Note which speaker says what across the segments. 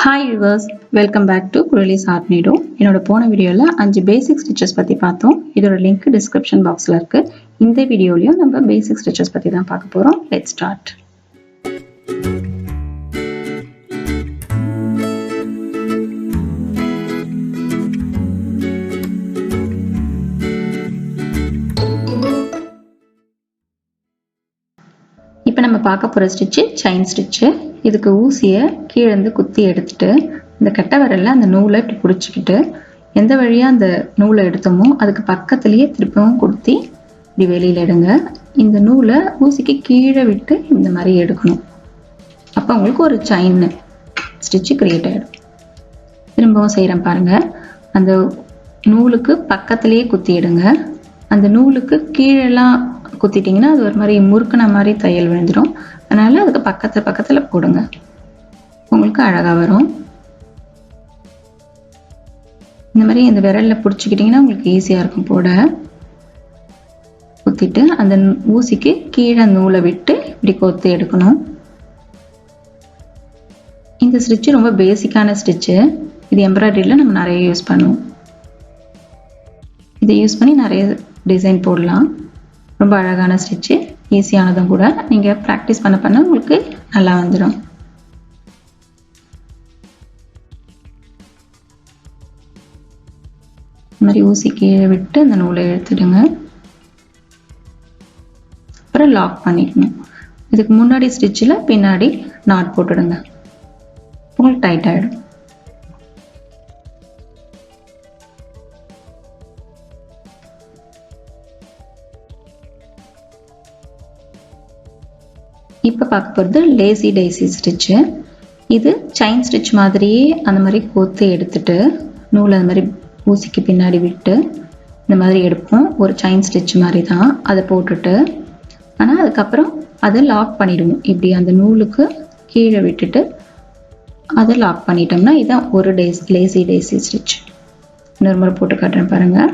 Speaker 1: Hi viewers, welcome back to குரலிஸ் art நீடோ. என்னோட போன வீடியோவில் 5 பேசிக் ஸ்டிச்சஸ் பற்றி பார்த்தோம். இதோட லிங்க் டிஸ்கிரிப்ஷன் பாக்ஸில் இருக்குது. இந்த வீடியோலையும் நம்ம பேசிக் ஸ்டிச்சஸ் பற்றி தான் பார்க்க போகிறோம். Let's start. இப்போ நம்ம பார்க்க போகிற ஸ்டிச்சு செயின் ஸ்டிச்சு. இதுக்கு ஊசியை கீழேருந்து குத்தி எடுத்துட்டு இந்த கட்டை விரல்ல அந்த நூலை இப்படி பிடிச்சிக்கிட்டு எந்த வழியாக அந்த நூலை எடுத்தோமோ அதுக்கு பக்கத்துலேயே திருப்பவும் குத்தி இப்படி வெளியில் எடுங்க. இந்த நூலை ஊசிக்கு கீழே விட்டு இந்த மாதிரி எடுக்கணும். அப்போ உங்களுக்கு ஒரு செயின் ஸ்டிச்சு கிரியேட் ஆகிடும். திரும்பவும் செய்கிறேன் பாருங்கள். அந்த நூலுக்கு பக்கத்துலேயே குத்தி எடுங்க. அந்த நூலுக்கு கீழெல்லாம் குத்திட்டிங்கன்னா அது ஒரு மாதிரி முறுக்குன மாதிரி தையல் விழுந்துடும். அதனால் அதுக்கு பக்கத்தில் போடுங்க. உங்களுக்கு அழகாக வரும். இந்த மாதிரி இந்த விரலில் பிடிச்சிக்கிட்டிங்கன்னா உங்களுக்கு ஈஸியாக இருக்கும் போட. குத்திட்டு அந்த ஊசிக்கு கீழே நூலை விட்டு இப்படி கொத்து எடுக்கணும். இந்த ஸ்டிச்சு ரொம்ப பேசிக்கான ஸ்டிச்சு. இது எம்ப்ராய்டரியில் நம்ம நிறைய யூஸ் பண்ணுவோம். இதை யூஸ் பண்ணி நிறைய டிசைன் போடலாம். ரொம்ப அழகான ஸ்டிச்சு, ஈஸியானதும் கூட. நீங்கள் ப்ராக்டிஸ் பண்ண உங்களுக்கு நல்லா வந்துடும். இந்த மாதிரி ஊசி கீழே விட்டு அந்த நூலை எடுத்துடுங்க. அப்புறம் லாக் பண்ணிக்கணும். இதுக்கு முன்னாடி ஸ்டிச்சில் பின்னாடி நாட் போட்டுடுங்க. உங்களுக்கு டைட் ஆகிடும். இப்போ பார்க்க போகிறது லேசி டெய்சி ஸ்டிச்சு. இது செயின் ஸ்டிச் மாதிரியே அந்த மாதிரி கோத்து எடுத்துட்டு நூலை அந்த மாதிரி ஊசிக்கு பின்னாடி விட்டு இந்த மாதிரி எடுப்போம். ஒரு செயின் ஸ்டிச் மாதிரி தான். அதை போட்டுட்டு ஆனால் அதுக்கப்புறம் அதை லாக் பண்ணிடுவோம். இப்படி அந்த நூலுக்கு கீழே விட்டுட்டு அதை லாக் பண்ணிட்டோம்னா இதுதான் ஒரு லேசி டெய்சி ஸ்டிச். இன்னொரு முறை போட்டு காட்டுறேன் பாருங்கள்.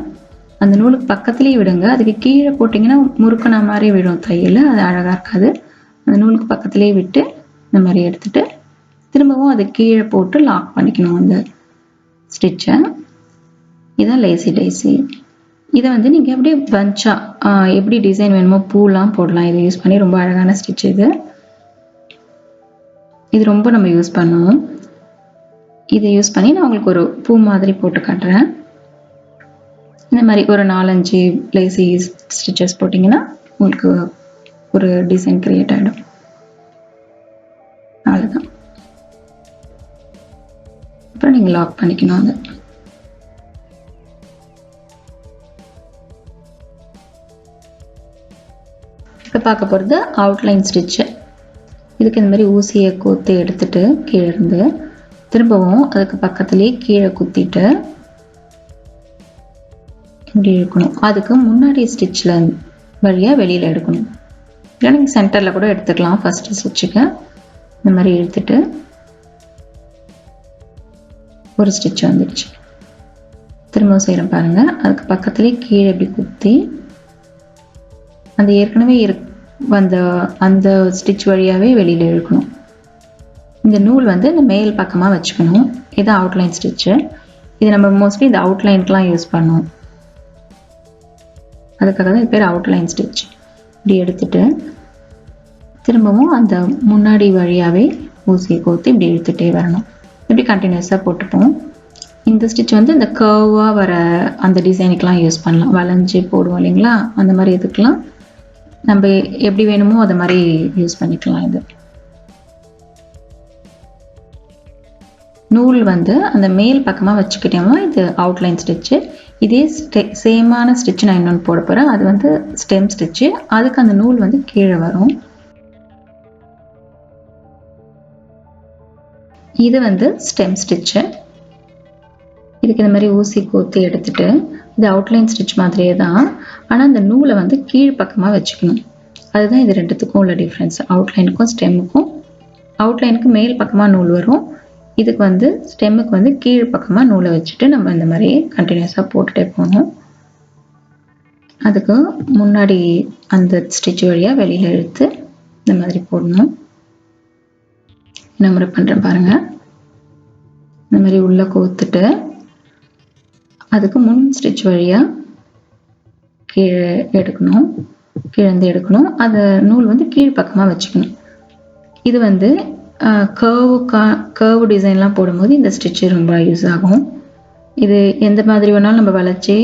Speaker 1: அந்த நூலுக்கு பக்கத்துலேயே விடுங்க. அதுக்கு கீழே போட்டிங்கன்னா முறுக்குன மாதிரி விடும் தையல். அது அழகாக இருக்காது. அந்த நூலுக்கு பக்கத்துலேயே விட்டு இந்த மாதிரி எடுத்துட்டு திரும்பவும் அதை கீழே போட்டு லாக் பண்ணிக்கணும் அந்த ஸ்டிச்சை. இதுதான் லேசி டெய்சி. இதை நீங்கள் அப்படியே பஞ்சாக எப்படி டிசைன் வேணுமோ பூலாம் போடலாம். இதை யூஸ் பண்ணி ரொம்ப அழகான ஸ்டிச் இது. இது ரொம்ப நம்ம யூஸ் பண்ணுவோம். இதை யூஸ் பண்ணி நான் உங்களுக்கு ஒரு பூ மாதிரி போட்டு காட்டுறேன். இந்த மாதிரி ஒரு 4-5 லேசி ஸ்டிச்சஸ் போட்டிங்கன்னா உங்களுக்கு ஒரு டிசைன் கிரியேட் ஆகிடும். அவ்வளோதான். அப்புறம் நீங்கள் லாக் பண்ணிக்கணும். அது இப்போ பார்க்க போகிறது அவுட்லைன் ஸ்டிச்சு. இதுக்கு இந்த மாதிரி ஊசியை கோத்து எடுத்துட்டு கீழே இருந்து திரும்பவும் அதுக்கு பக்கத்துலேயே கீழே குத்திட்டு இப்படி இருக்கணும். அதுக்கு முன்னாடி ஸ்டிச்சில் வழியாக வெளியில் எடுக்கணும். இல்லை நீங்கள் சென்டரில் கூட எடுத்துக்கலாம். ஃபஸ்ட்டு ஸ்டிச்சுக்கு இந்த மாதிரி எடுத்துட்டு ஒரு ஸ்டிச் வந்துடுச்சு. திரும்பவும் செய்கிறேன் பாருங்கள். அதுக்கு பக்கத்துலேயே கீழே இப்படி குத்தி அந்த ஏற்கனவே அந்த ஸ்டிச் வழியாகவே வெளியில் இழுக்கணும். இந்த நூல் இந்த மேல் பக்கமாக வச்சுக்கணும். இது அவுட்லைன் ஸ்டிச்சு. இது நம்ம மோஸ்ட்லி இந்த அவுட்லைனுக்கெலாம் யூஸ் பண்ணுவோம். அதுக்காக தான் இது பேர் அவுட்லைன் ஸ்டிச். இப்படி எடுத்துட்டு திரும்பவும் அந்த முன்னாடி வழியாகவே ஊசியை கோத்து இப்படி இழுத்துட்டே வரணும். இப்படி கண்டினியூஸாக போட்டுப்போம். இந்த ஸ்டிச் இந்த கர்வாக வர அந்த டிசைனுக்கெலாம் யூஸ் பண்ணலாம். வளைஞ்சி போடுவோம் இல்லைங்களா, அந்த மாதிரி இதுக்கெலாம் நம்ம எப்படி வேணுமோ அதை மாதிரி யூஸ் பண்ணிக்கலாம். இது நூல் அந்த மேல் பக்கமாக வச்சுக்கிட்டோம்னா இது அவுட்லைன் ஸ்டிச்சு. இதே சேமான ஸ்டிச்சு நான் இன்னொன்று போட போகிறேன். அது ஸ்டெம் ஸ்டிச்சு. அதுக்கு அந்த நூல் கீழே வரும். இது ஸ்டெம் ஸ்டிச்சு. இதுக்கு இந்த மாதிரி ஊசி கோத்து எடுத்துட்டு இது அவுட்லைன் ஸ்டிச் மாதிரியே தான். ஆனால் அந்த நூலை கீழ் பக்கமாக வச்சுக்கணும். அதுதான் இது ரெண்டுத்துக்கும் உள்ள டிஃப்ரென்ஸ். அவுட்லைனுக்கும் ஸ்டெம்முக்கும். அவுட்லைனுக்கு மேல் பக்கமாக நூல் வரும். இதுக்கு ஸ்டெம்முக்கு கீழ் பக்கமாக நூலை வச்சுட்டு நம்ம இந்த மாதிரி கண்டினியூஸாக போட்டுகிட்டே போகணும். அதுக்கு முன்னாடி அந்த ஸ்டிச் வழியாக வெளியில் இழுத்து இந்த மாதிரி போடணும். என்ன முறை பண்ணுறேன் பாருங்கள். மாதிரி உள்ள கோத்துட்டு அதுக்கு முன் ஸ்டிச் வழியாக கீழே எடுக்கணும், கீழே எடுக்கணும். அந்த நூல் வந்து கீழ்ப்பக்கமாக வச்சுக்கணும். இது வந்து கர்வ் டிசைன்லாம் போடும்போது இந்த ஸ்டிச்சு ரொம்ப யூஸ் ஆகும். இது எந்த மாதிரி வேணாலும் நம்ம வளைச்சி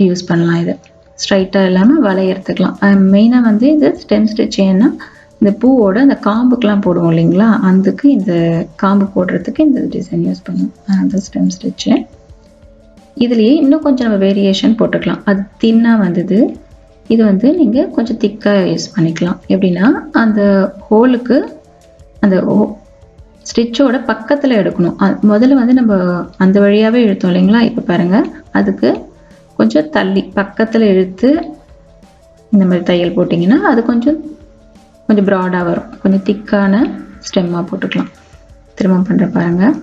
Speaker 1: யூஸ் பண்ணலாம். இது ஸ்ட்ரைட்டாக இல்லாமல் வளையறதுக்கலாம். மெயினாக வந்து இது ஸ்டெம் ஸ்டிச் ஏன்னா இந்த பூவோட அந்த காம்புக்கெலாம் போடுவோம் இல்லைங்களா, அதுக்கு இந்த காம்பு போடுறதுக்கு இந்த டிசைன் யூஸ் பண்ணுவோம். அந்த ஸ்டெம் ஸ்டிச்சு இதுலேயே இன்னும் கொஞ்சம் நம்ம வேரியேஷன் போட்டுக்கலாம். அது தின்னாக வந்தது, இது வந்து நீங்கள் கொஞ்சம் திக்காக யூஸ் பண்ணிக்கலாம். எப்படின்னா அந்த ஹோலுக்கு அந்த ஸ்டிச்சோட பக்கத்தில் எடுக்கணும். முதல்ல வந்து நம்ம அந்த வழியாகவே இழுத்தோம் இல்லைங்களா, இப்போ பாருங்கள் அதுக்கு கொஞ்சம் தள்ளி பக்கத்தில் இழுத்து இந்த மாதிரி தையல் போட்டிங்கன்னா அது கொஞ்சம் ப்ராடாக வரும். கொஞ்சம் திக்கான ஸ்டெம்மாக போட்டுக்கலாம். திரும்ப பண்ணுற பாருங்கள்,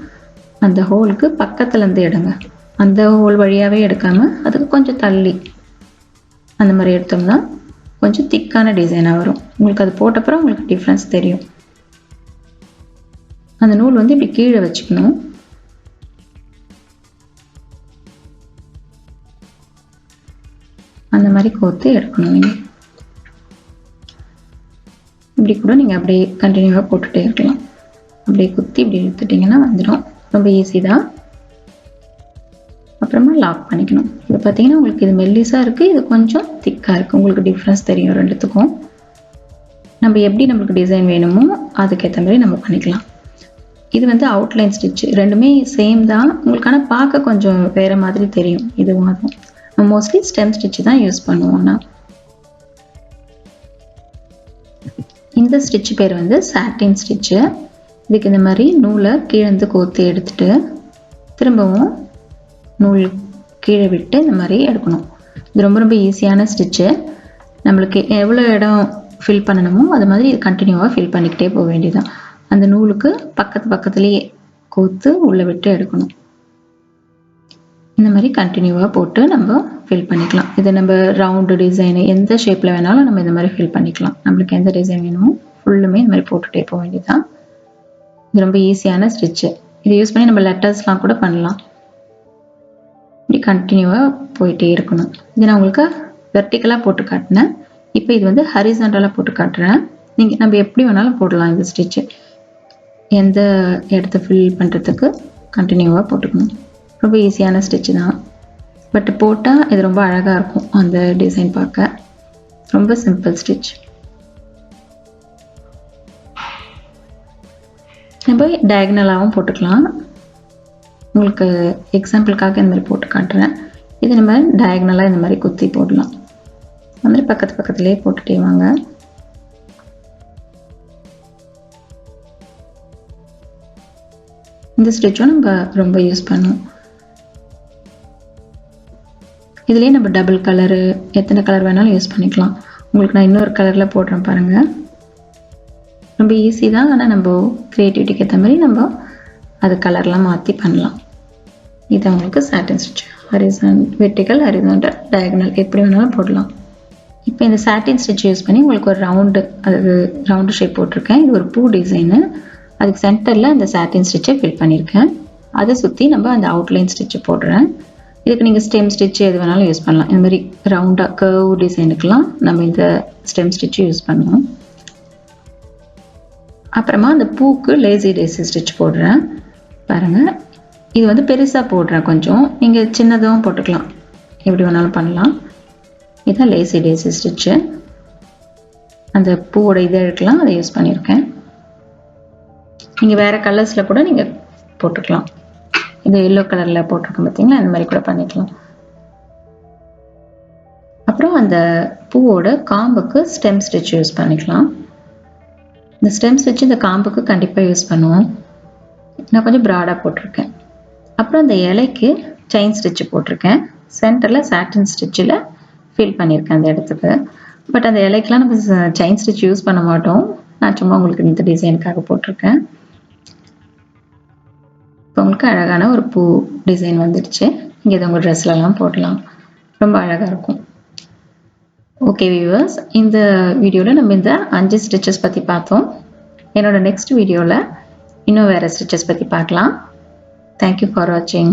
Speaker 1: அந்த ஹோலுக்கு பக்கத்துலேருந்து எடுங்க. அந்த ஹோல் வழியாகவே எடுக்காமல் அதுக்கு கொஞ்சம் தள்ளி அந்த மாதிரி எடுத்தோம்னா கொஞ்சம் திக்கான டிசைனாக வரும். உங்களுக்கு அது போட்டப்புறம் உங்களுக்கு டிஃப்ரென்ஸ் தெரியும். அந்த நூல் வந்து இப்படி கீழே வச்சுக்கணும். அந்த மாதிரி கோத்து எடுக்கணும். நீங்கள் இப்படி கூட நீங்கள் அப்படியே கண்டினியூவாக போட்டுகிட்டே இருக்கலாம். அப்படியே குத்தி இப்படி இழுத்துட்டிங்கன்னா வந்துடும். ரொம்ப ஈஸி தான். அப்புறமா லாக் பண்ணிக்கணும். இது பார்த்தீங்கன்னா உங்களுக்கு இது மெல்லிஸாக இருக்குது, இது கொஞ்சம் திக்காக இருக்குது. உங்களுக்கு டிஃப்ரென்ஸ் தெரியும் ரெண்டுத்துக்கும். நம்ம எப்படி நம்மளுக்கு டிசைன் வேணுமோ அதுக்கேற்ற மாதிரி நம்ம பண்ணிக்கலாம். இது வந்து அவுட்லைன் ஸ்டிச், ரெண்டுமே சேம் தான். உங்களுக்கு ஆனால் பார்க்க கொஞ்சம் வேறு மாதிரி தெரியும். இதுவும் அதுவும் நம்ம மோஸ்ட்லி ஸ்டெம் ஸ்டிச் தான் யூஸ் பண்ணுவோம்னா. இந்த ஸ்டிச் பேர் வந்து சாட்டின் ஸ்டிச்சு. இதுக்கு இந்த மாதிரி நூலை கீழே கோத்து எடுத்துட்டு திரும்பவும் நூல் கீழே விட்டு இந்த மாதிரி எடுக்கணும். இது ரொம்ப ரொம்ப ஈஸியான ஸ்டிச்சு. நம்மளுக்கு எவ்வளோ இடம் ஃபில் பண்ணணுமோ அது மாதிரி இது கண்டினியூவாக ஃபில் பண்ணிக்கிட்டே போக வேண்டியதுதான். அந்த நூலுக்கு பக்கத்துலேயே கோத்து உள்ளே விட்டு எடுக்கணும். இந்த மாதிரி கண்டினியூவாக போட்டு நம்ம ஃபில் பண்ணிக்கலாம். இது நம்ம ரவுண்டு டிசைனு எந்த ஷேப்பில் வேணாலும் நம்ம இந்த மாதிரி ஃபில் பண்ணிக்கலாம். நம்மளுக்கு எந்த டிசைன் வேணுமோ ஃபுல்லுமே இந்த மாதிரி போட்டுகிட்டே போக வேண்டியதுதான். இது ரொம்ப ஈஸியான ஸ்டிச்சு. இதை யூஸ் பண்ணி நம்ம லெட்டர்ஸ்லாம் கூட பண்ணலாம். இப்படி கண்டினியூவாக போயிட்டே இருக்கணும். இது நான் உங்களுக்கு வெர்டிக்கலாக போட்டு காட்டினேன். இப்போ இது வந்து ஹரிசாண்டலாக போட்டு காட்டுறேன். நம்ம எப்படி வேணாலும் போடலாம். இந்த ஸ்டிச்சு எந்த இடத்த ஃபில் பண்ணுறதுக்கு கண்டினியூவாக போட்டுக்கணும். ரொம்ப ஈஸியான ஸ்டிச்சு தான். பட் போட்டால் இது ரொம்ப அழகாக இருக்கும். அந்த டிசைன் பார்க்க ரொம்ப சிம்பிள் ஸ்டிச். நம்ம டயகனலாகவும் போட்டுக்கலாம். உங்களுக்கு எக்ஸாம்பிளுக்காக இந்த மாதிரி போட்டு காட்டுறேன். இது நம்ம டயகனலாக இந்த மாதிரி குத்தி போடலாம். அந்த மாதிரி பக்கத்துலேயே போட்டுட்டே வாங்க. இந்த ஸ்டிச்சும் நம்ம ரொம்ப யூஸ் பண்ணுவோம். இதுலேயே நம்ம டபுள் கலரு எத்தனை கலர் வேணாலும் யூஸ் பண்ணிக்கலாம். உங்களுக்கு நான் இன்னொரு கலரில் போடுறேன் பாருங்கள். ரொம்ப ஈஸி தான். ஆனால் நம்ம க்ரியேட்டிவிட்டிக்கு ஏற்ற மாதிரி நம்ம அது கலர்லாம் மாற்றி பண்ணலாம். இது உங்களுக்கு சாட்டின் ஸ்டிச். வெர்டிக்கல், ஹரிசாண்டல், டயகனல் எப்படி வேணாலும் போடலாம். இப்போ இந்த சாட்டின் ஸ்டிச் யூஸ் பண்ணி உங்களுக்கு ஒரு ரவுண்டு ஷேப் போட்டிருக்கேன். இது ஒரு பூ டிசைனு. அதுக்கு சென்டரில் அந்த சாட்டின் ஸ்டிச்சை ஃபில் பண்ணியிருக்கேன். அதை சுற்றி நம்ம அந்த அவுட்லைன் ஸ்டிச்சை போடுறேன். இதுக்கு நீங்கள் ஸ்டெம் ஸ்டிச் எது வேணாலும் யூஸ் பண்ணலாம். இந்த மாதிரி ரவுண்டாக கர்வ் டிசைனுக்கெலாம் நம்ம இந்த ஸ்டெம் ஸ்டிச்சு யூஸ் பண்ணுவோம். அப்புறமா அந்த பூக்கு லேசி டேசி ஸ்டிச் போடுறேன் பாருங்கள். இது வந்து பெருசாக போடுறேன் கொஞ்சம். நீங்கள் சின்னதும் போட்டுக்கலாம், எப்படி வேணாலும் பண்ணலாம். இதுதான் லேசி டேசி ஸ்டிச்சு. அந்த பூவோட இதை எடுக்கலாம், அதை யூஸ் பண்ணியிருக்கேன். நீங்கள் வேறு கலர்ஸில் கூட நீங்கள் போட்டுக்கலாம். இது எல்லோ கலரில் போட்டிருக்கோம் பார்த்தீங்களா, அந்த மாதிரி கூட பண்ணிக்கலாம். அப்புறம் அந்த பூவோட காம்புக்கு ஸ்டெம் ஸ்டிச் யூஸ் பண்ணிக்கலாம். இந்த ஸ்டெம் ஸ்டிச் இந்த காம்புக்கு கண்டிப்பாக யூஸ் பண்ணுவோம். நான் கொஞ்சம் ப்ராடாக போட்டிருக்கேன். அப்புறம் அந்த இலைக்கு செயின் ஸ்டிச்சு போட்டிருக்கேன். சென்டரில் சாட்டின் ஸ்டிச்சில் ஃபில் பண்ணியிருக்கேன் அந்த இடத்துக்கு. பட் அந்த இலைக்கெலாம் நம்ம செயின் ஸ்டிச் யூஸ் பண்ண மாட்டோம். நான் சும்மா உங்களுக்கு இந்த டிசைனுக்காக போட்டிருக்கேன். இப்போ உங்களுக்கு அழகான ஒரு பூ டிசைன் வந்துடுச்சு. இங்கே இதை உங்கள் ட்ரெஸ்லலாம் போடலாம், ரொம்ப அழகாக இருக்கும். ஓகே வியூவர்ஸ், இந்த வீடியோவில் நம்ம இந்த 5 ஸ்டிச்சஸ் பற்றி பார்த்தோம். என்னோட நெக்ஸ்ட் வீடியோவில் இன்னும் வேறு ஸ்டிச்சஸ் பற்றி பார்க்கலாம். தேங்க்யூ ஃபார் வாட்சிங்.